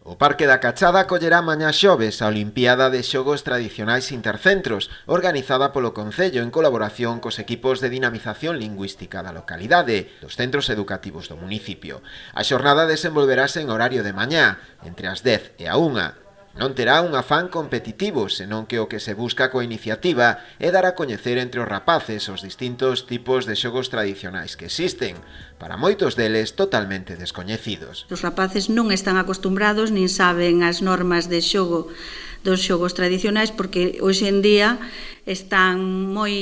O Parque da Cachada acollerá mañá xoves a Olimpiada de Xogos Tradicionais Intercentros, organizada polo Concello en colaboración cos equipos de dinamización lingüística da localidade, dos centros educativos do municipio. A xornada desenvolverase en horario de mañá, entre as 10 e a 1. Non terá un afán competitivo, senón que o que se busca coa iniciativa é dar a coñecer entre os rapaces os distintos tipos de xogos tradicionais que existen, para moitos deles totalmente descoñecidos. Os rapaces non están acostumbrados nin saben as normas de xogo dos xogos tradicionais porque hoxe en día están moi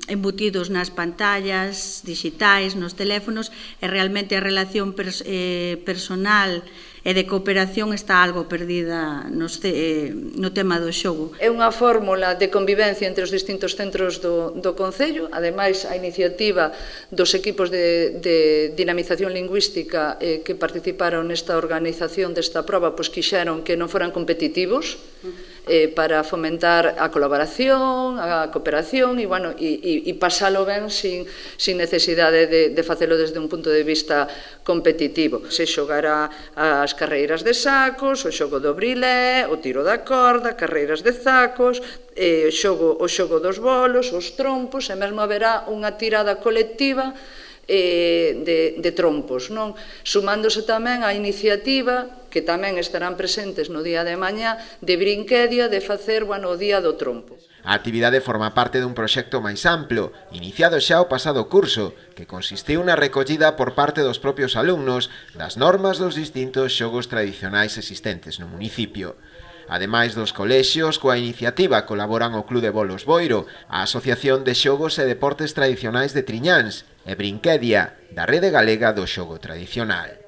embutidos nas pantallas digitais, nos teléfonos e realmente a relación personal e de cooperación está algo perdida no tema do xogo. É unha fórmula de convivencia entre os distintos centros do Concello, ademais a iniciativa dos equipos de dinamización lingüística que participaron nesta organización desta proba, pois quixeron que non foran competitivos, para fomentar a colaboración, a cooperación e pasalo ben sin necesidade de facelo desde un punto de vista competitivo. Se xogará as carreiras de sacos, o xogo do brilé, o tiro da corda, carreiras de sacos, o xogo dos bolos, os trompos, e mesmo haberá unha tirada colectiva de trompos, non? Sumándose tamén a iniciativa que tamén estarán presentes no día de mañá de Brinquedia de facer o día do trompo. A actividade forma parte dun proxecto máis amplo, iniciado xa o pasado curso, que consistiu na recollida por parte dos propios alumnos das normas dos distintos xogos tradicionais existentes no municipio. Ademais dos colexios, coa iniciativa colaboran o Club de Bolos Boiro, a Asociación de Xogos e Deportes Tradicionais de Triñáns e Brinquedia, da Rede Galega do Xogo Tradicional.